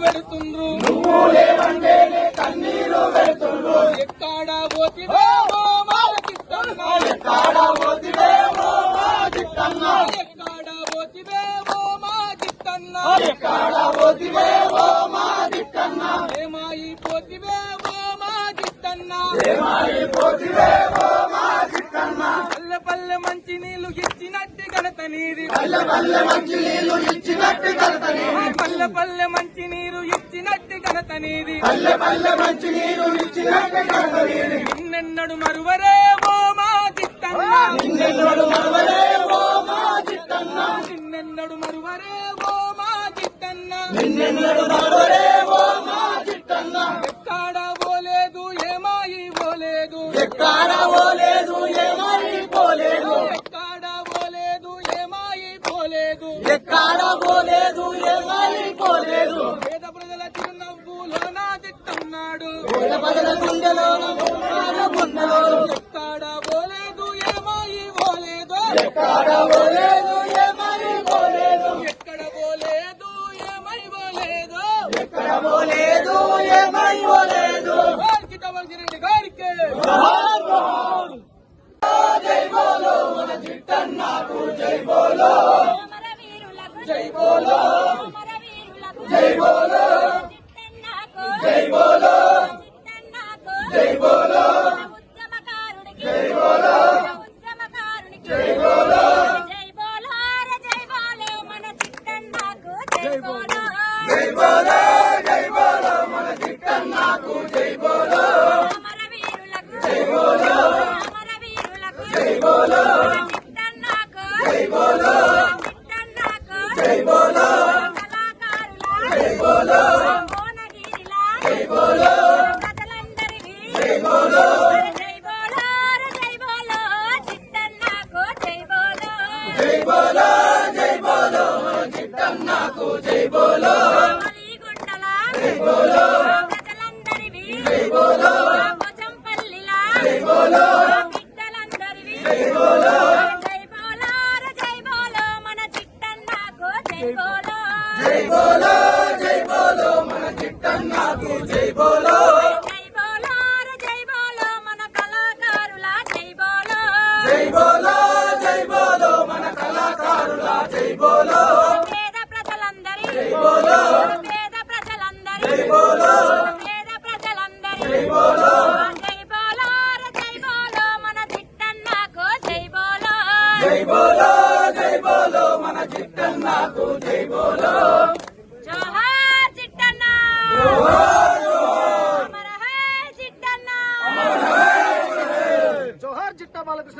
పెడుతుండ్రు ఎక్కడ పోతివేమో మా చిట్టన్న ఎక్కడ పోతివేమో మా చిట్టన్న ఏమాయి పోతివేమో మా చిట్టన్న పల్లె పల్లె మంచి నీళ్లు ఇచ్చినట్టు ఘనత నీది పల్లె పల్లె మంచి నీరు ఇచ్చినట్టు ఘనత నీది నిన్నెన్నడు మరువరేమో మా చిట్టన్న నిన్నెన్నడు మరువరేమో మా చిట్టన్న ఎక్కడ పోలేదు ఏమాయి పోలేదు పేద ప్రజల చిరునవ్వులోన చిట్టన్నాడు ఎక్కడ పోలేదు ఏమాయి పోలేదు చిట్టవలసిరెడ్డి గారికి జై బోలో మన చిట్టన్నకు జై బోలో జై బోలో జై బోలో జై బోలో జై బోలో జై బోలో జై బోలో జై బోలో జై బోలో మన చిట్టన్నకు జై బోలో జై బోలో జై బోలో జై బోలో జై బోలో జై బోలో జై బోలో జై బోలో జై బోలో జై బోలో మన చిట్టన్నకు జై బోలో జై బోలో జై బోలో జై బోలో జై బోలో జై బోలో జై బోలో మన చిట్టన్నకు జై బోలో జై బోలో జై బోలో మన కళాకారుల జై బోలో జై బోలో జై బోలో జై బోలో జై బోలో జై బోలో మన చిట్టన్నకు జై బోలో జోహార్ చిట్టన్న జోహార్ చిట్ట బాలకృష్ణ